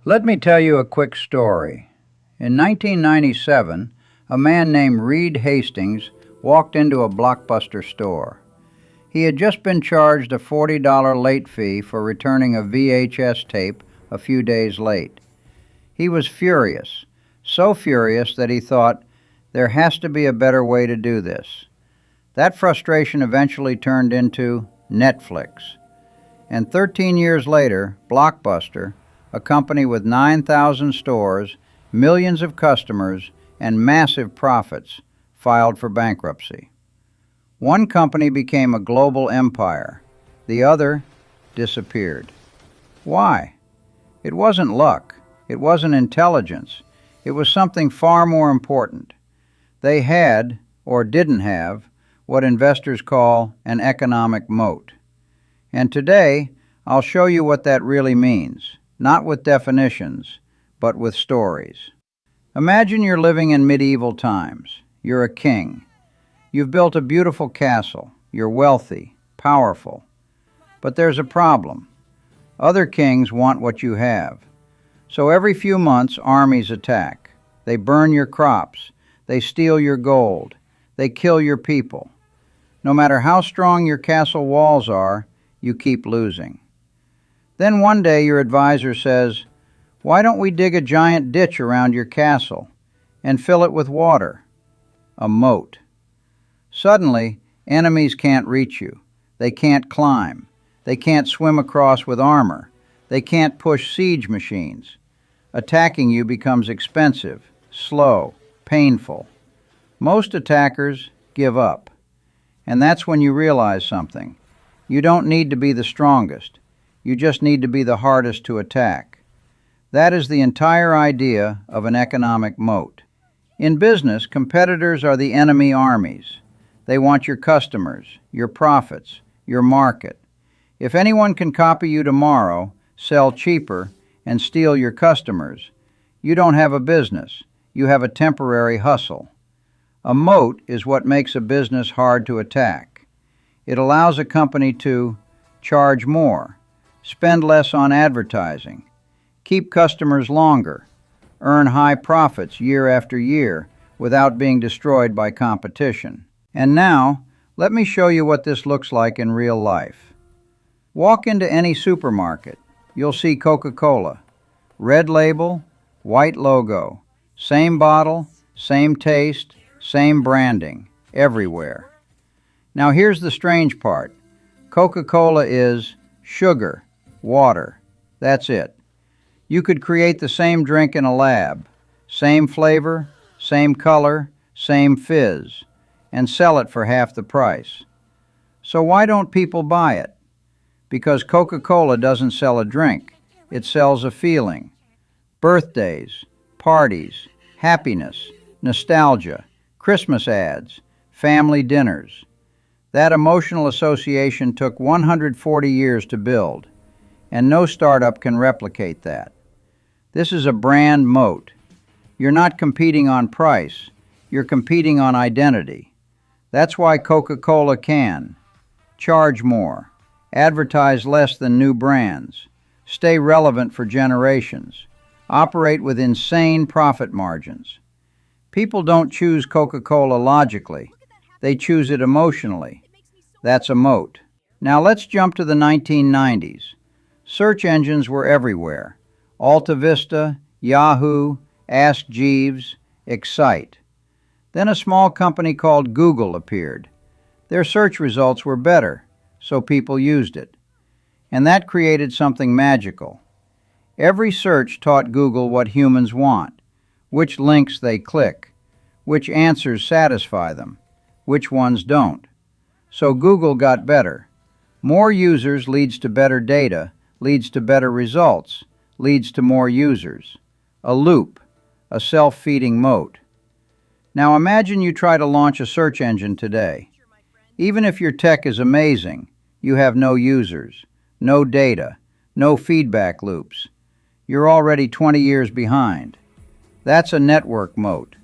Let me tell you a quick story. In 1997, a man named Reed Hastings walked into a Blockbuster store. He had just been charged a $40 late fee for returning a VHS tape a few days late. He was furious, so furious that he thought, there has to be a better way to do this. That frustration eventually turned into Netflix. And 13 years later, Blockbuster, a company with 9,000 stores, millions of customers, and massive profits, filed for bankruptcy. One company became a global empire. The other disappeared. Why? It wasn't luck. It wasn't intelligence. It was something far more important. They had, or didn't have, what investors call an economic moat. And today, I'll show you what that really means, not with definitions, but with stories. Imagine you're living in medieval times. You're a king. You've built a beautiful castle. You're wealthy, powerful. But there's a problem. Other kings want what you have. So every few months, armies attack. They burn your crops. They steal your gold. They kill your people. No matter how strong your castle walls are, you keep losing. Then one day your advisor says, "Why don't we dig a giant ditch around your castle and fill it with water?" A moat. Suddenly, enemies can't reach you. They can't climb. They can't swim across with armor. They can't push siege machines. Attacking you becomes expensive, slow, painful. Most attackers give up. And that's when you realize something. You don't need to be the strongest. You just need to be the hardest to attack. That is the entire idea of an economic moat. In business, competitors are the enemy armies. They want your customers, your profits, your market. If anyone can copy you tomorrow, sell cheaper, and steal your customers, you don't have a business. You have a temporary hustle. A moat is what makes a business hard to attack. It allows a company to charge more, spend less on advertising, keep customers longer, earn high profits year after year without being destroyed by competition. And now, let me show you what this looks like in real life. Walk into any supermarket. You'll see Coca-Cola. Red label, white logo. Same bottle, same taste, same branding, everywhere. Now here's the strange part. Coca-Cola is sugar, water. That's it. You could create the same drink in a lab, same flavor, same color, same fizz, and sell it for half the price. So why don't people buy it? Because Coca-Cola doesn't sell a drink. It sells a feeling. Birthdays, parties, happiness, nostalgia, Christmas ads, family dinners. That emotional association took 140 years to build, and no startup can replicate that. This is a brand moat. You're not competing on price. You're competing on identity. That's why Coca-Cola can charge more, advertise less than new brands, stay relevant for generations, operate with insane profit margins. People don't choose Coca-Cola logically. They choose it emotionally. That's a moat. Now let's jump to the 1990s. Search engines were everywhere. Alta Vista, Yahoo, Ask Jeeves, Excite. Then a small company called Google appeared. Their search results were better, so people used it. And that created something magical. Every search taught Google what humans want, which links they click, which answers satisfy them, which ones don't. So Google got better. More users leads to better data, leads to better results, leads to more users. A loop, a self-feeding moat. Now imagine you try to launch a search engine today. Even if your tech is amazing, you have no users, no data, no feedback loops. You're already 20 years behind. That's a network moat.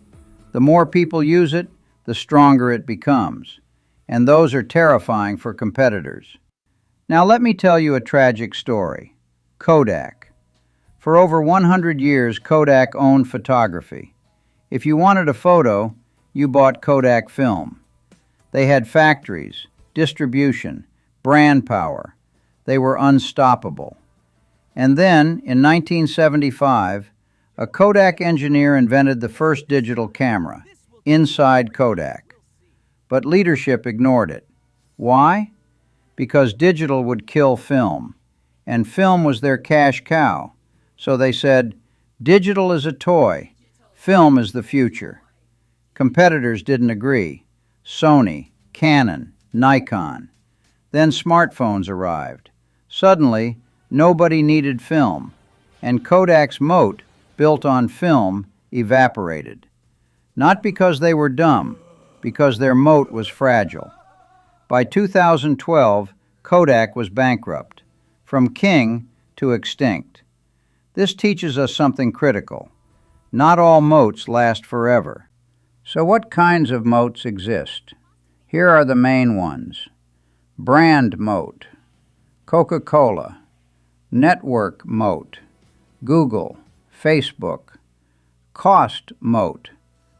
The more people use it, the stronger it becomes. And those are terrifying for competitors. Now let me tell you a tragic story. Kodak. For over 100 years, Kodak owned photography. If you wanted a photo, you bought Kodak film. They had factories, distribution, brand power. They were unstoppable. And then, in 1975, a Kodak engineer invented the first digital camera, inside Kodak. But leadership ignored it. Why? Because digital would kill film, and film was their cash cow. So they said, digital is a toy, film is the future. Competitors didn't agree. Sony, Canon, Nikon. Then smartphones arrived. Suddenly, nobody needed film, and Kodak's moat, built on film, evaporated. Not because they were dumb, because their moat was fragile. By 2012, Kodak was bankrupt, from king to extinct. This teaches us something critical. Not all moats last forever. So what kinds of moats exist? Here are the main ones. Brand moat, Coca-Cola, network moat, Google, Facebook, cost moat,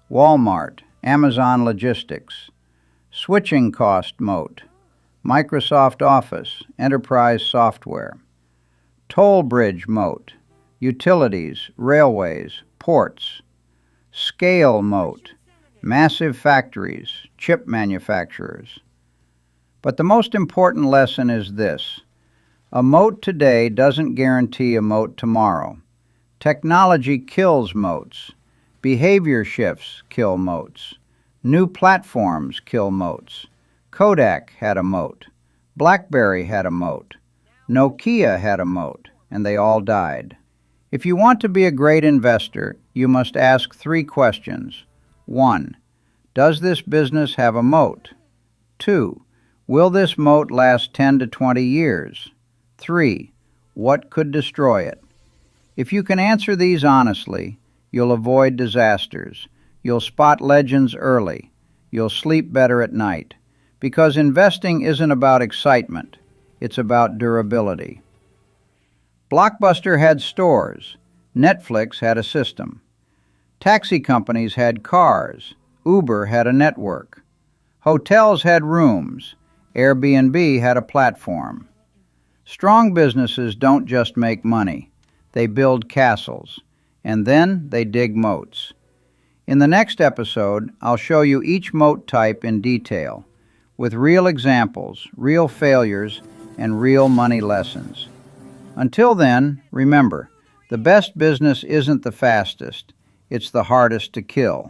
Walmart, Amazon Logistics, switching cost moat, Microsoft Office, enterprise software, toll bridge moat, utilities, railways, ports, scale moat, massive factories, chip manufacturers. But the most important lesson is this. A moat today doesn't guarantee a moat tomorrow. Technology kills moats. Behavior shifts kill moats. New platforms kill moats. Kodak had a moat. BlackBerry had a moat. Nokia had a moat, and they all died. If you want to be a great investor, you must ask 3 questions. 1. Does this business have a moat? 2. Will this moat last 10 to 20 years? 3. What could destroy it? If you can answer these honestly, you'll avoid disasters. You'll spot legends early. You'll sleep better at night. Because investing isn't about excitement. It's about durability. Blockbuster had stores. Netflix had a system. Taxi companies had cars. Uber had a network. Hotels had rooms. Airbnb had a platform. Strong businesses don't just make money. They build castles, and then they dig moats. In the next episode, I'll show you each moat type in detail, with real examples, real failures, and real money lessons. Until then, remember, the best business isn't the fastest, it's the hardest to kill.